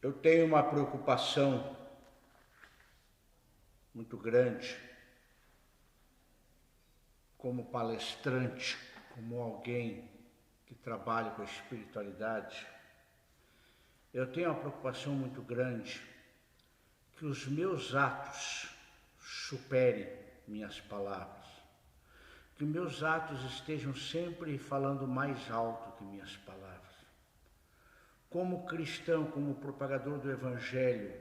Eu tenho uma preocupação muito grande como palestrante, como alguém que trabalha com a espiritualidade. Eu tenho uma preocupação muito grande que os meus atos superem minhas palavras, que meus atos estejam sempre falando mais alto que minhas palavras. Como cristão, como propagador do Evangelho,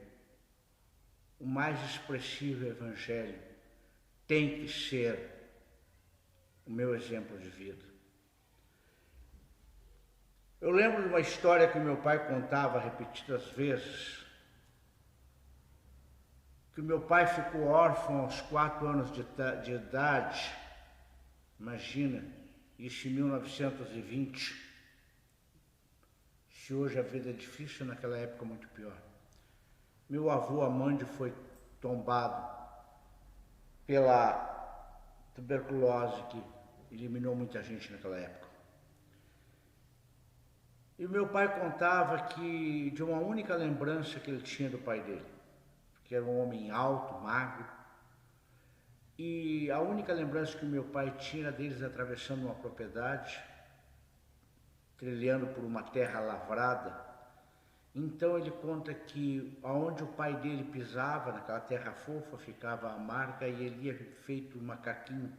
o mais expressivo Evangelho tem que ser o meu exemplo de vida. Eu lembro de uma história que meu pai contava repetidas vezes, que meu pai ficou órfão aos 4 anos de idade, imagina, isso em 1920. Se hoje a vida é difícil, naquela época muito pior. Meu avô Amândio foi tombado pela tuberculose que eliminou muita gente naquela época. E meu pai contava que de uma única lembrança que ele tinha do pai dele, que era um homem alto, magro, e a única lembrança que o meu pai tinha deles atravessando uma propriedade, trilhando por uma terra lavrada. Então ele conta que aonde o pai dele pisava, naquela terra fofa, ficava a marca, e ele ia feito um macaquinho,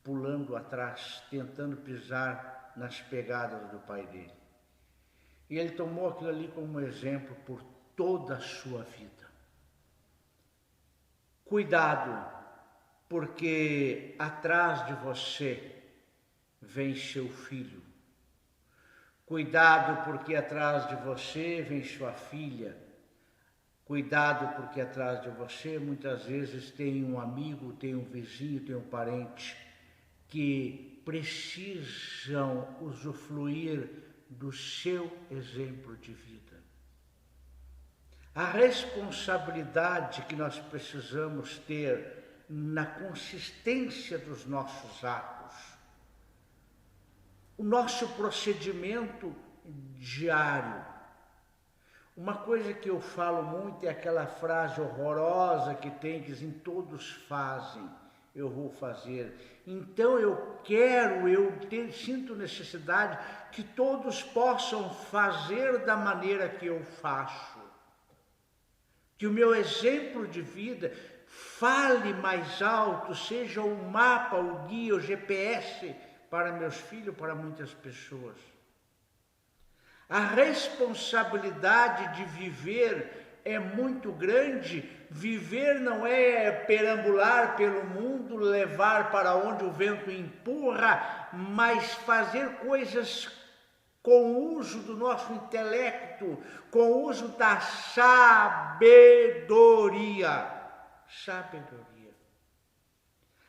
pulando atrás, tentando pisar nas pegadas do pai dele. E ele tomou aquilo ali como exemplo por toda a sua vida. Cuidado, porque atrás de você vem seu filho. Cuidado, porque atrás de você vem sua filha. Cuidado, porque atrás de você muitas vezes tem um amigo, tem um vizinho, tem um parente que precisam usufruir do seu exemplo de vida. A responsabilidade que nós precisamos ter na consistência dos nossos atos, o nosso procedimento diário. Uma coisa que eu falo muito é aquela frase horrorosa que tem, que dizem, todos fazem, eu vou fazer. Então sinto necessidade que todos possam fazer da maneira que eu faço. Que o meu exemplo de vida fale mais alto, seja o mapa, o guia, o GPS para meus filhos, para muitas pessoas. A responsabilidade de viver é muito grande. Viver não é perambular pelo mundo, levar para onde o vento empurra, mas fazer coisas com o uso do nosso intelecto, com o uso da sabedoria. Sabedoria.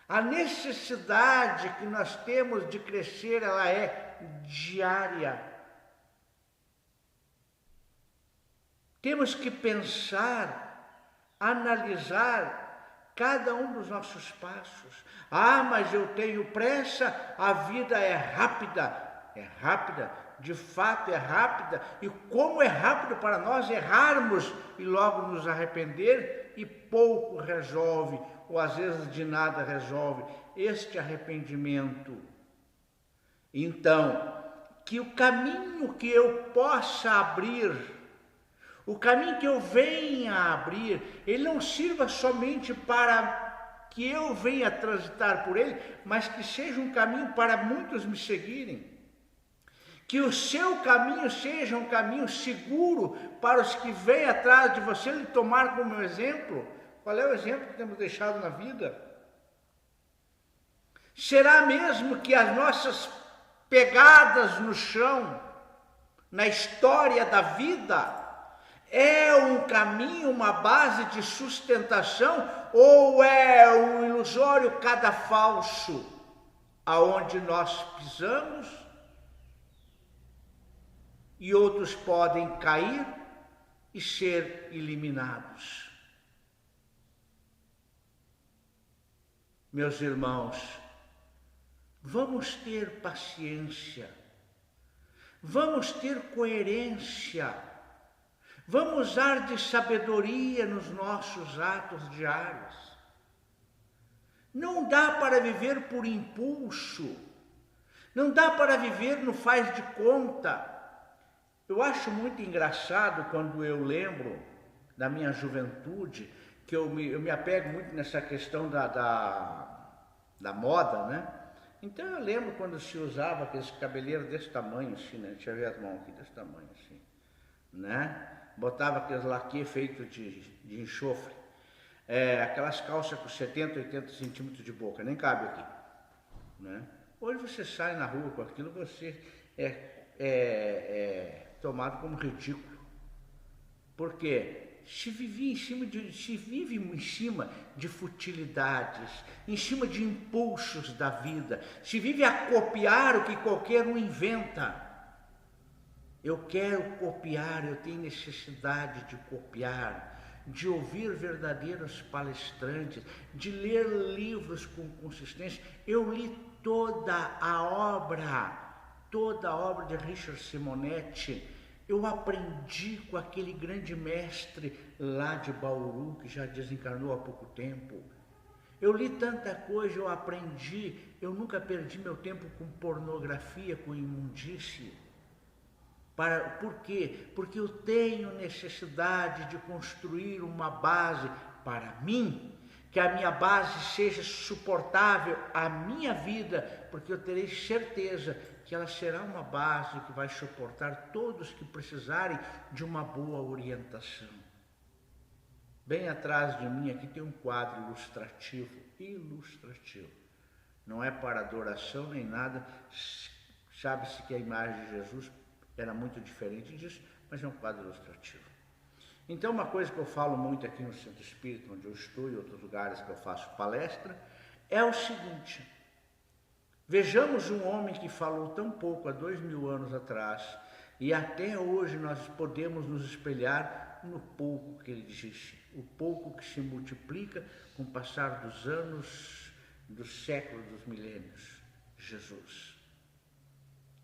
A necessidade que nós temos de crescer, ela é diária. Temos que pensar, analisar cada um dos nossos passos. Ah, mas eu tenho pressa, a vida é rápida. É rápida, de fato é rápida. E como é rápido para nós errarmos e logo nos arrepender, e pouco resolve, ou às vezes de nada resolve, este arrependimento. Então, que o caminho que eu possa abrir, o caminho que eu venha a abrir, ele não sirva somente para que eu venha transitar por ele, mas que seja um caminho para muitos me seguirem. Que o seu caminho seja um caminho seguro para os que vêm atrás de você lhe tomar como exemplo. Qual é o exemplo que temos deixado na vida? Será mesmo que as nossas pegadas no chão, na história da vida, é um caminho, uma base de sustentação, ou é um ilusório cadafalso, aonde nós pisamos e outros podem cair e ser eliminados? Meus irmãos, vamos ter paciência, vamos ter coerência, Vamos usar de sabedoria nos nossos atos diários. Não dá para viver por impulso. Não dá para viver no faz de conta. Eu acho muito engraçado quando eu lembro da minha juventude, que eu me apego muito nessa questão da moda, né? Então eu lembro quando se usava aqueles cabeleiros desse tamanho, assim, né? Deixa eu ver as mãos aqui, desse tamanho, assim, né? Botava aqueles laque feitos de enxofre, aquelas calças com 70, 80 centímetros de boca, nem cabe aqui, né? Hoje você sai na rua com aquilo, você é tomado como ridículo. Por quê? Se vive em cima de futilidades, em cima de impulsos da vida, se vive a copiar o que qualquer um inventa. Eu quero copiar, eu tenho necessidade de copiar, de ouvir verdadeiros palestrantes, de ler livros com consistência. Eu li toda a obra de Richard Simonetti. Eu aprendi com aquele grande mestre lá de Bauru, que já desencarnou há pouco tempo. Eu li tanta coisa, eu aprendi. Eu nunca perdi meu tempo com pornografia, com imundície. Por quê? Porque eu tenho necessidade de construir uma base para mim, que a minha base seja suportável à minha vida, porque eu terei certeza que ela será uma base que vai suportar todos que precisarem de uma boa orientação. Bem atrás de mim aqui tem um quadro ilustrativo. Não é para adoração nem nada, sabe-se que a imagem de Jesus era muito diferente disso, mas é um quadro ilustrativo. Então, uma coisa que eu falo muito aqui no Centro Espírita, onde eu estou, e outros lugares que eu faço palestra, é o seguinte: vejamos um homem que falou tão pouco há 2000 anos atrás, e até hoje nós podemos nos espelhar no pouco que ele disse, o pouco que se multiplica com o passar dos anos, dos séculos, dos milênios. Jesus.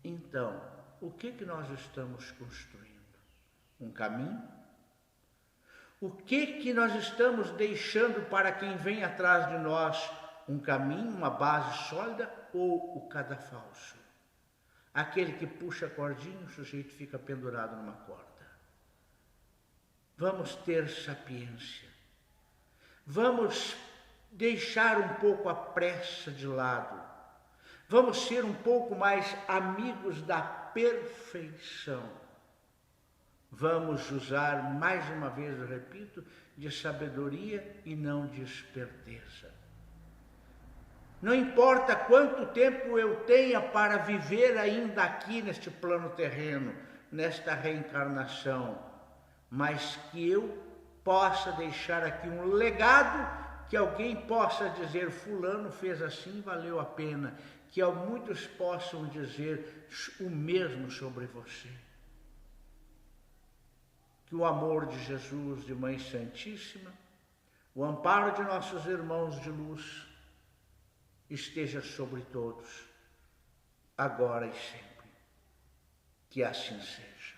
Então, o que nós estamos construindo? Um caminho? O que nós estamos deixando para quem vem atrás de nós? Um caminho, uma base sólida ou o cadafalso? Aquele que puxa a cordinha, o sujeito fica pendurado numa corda. Vamos ter sapiência. Vamos deixar um pouco a pressa de lado. Vamos ser um pouco mais amigos da perfeição. Vamos usar, mais uma vez eu repito, de sabedoria e não de esperteza. Não importa quanto tempo eu tenha para viver ainda aqui neste plano terreno, nesta reencarnação, mas que eu possa deixar aqui um legado, que alguém possa dizer, fulano fez assim, valeu a pena, que muitos possam dizer o mesmo sobre você. Que o amor de Jesus, de Mãe Santíssima, o amparo de nossos irmãos de luz, esteja sobre todos, agora e sempre. Que assim seja.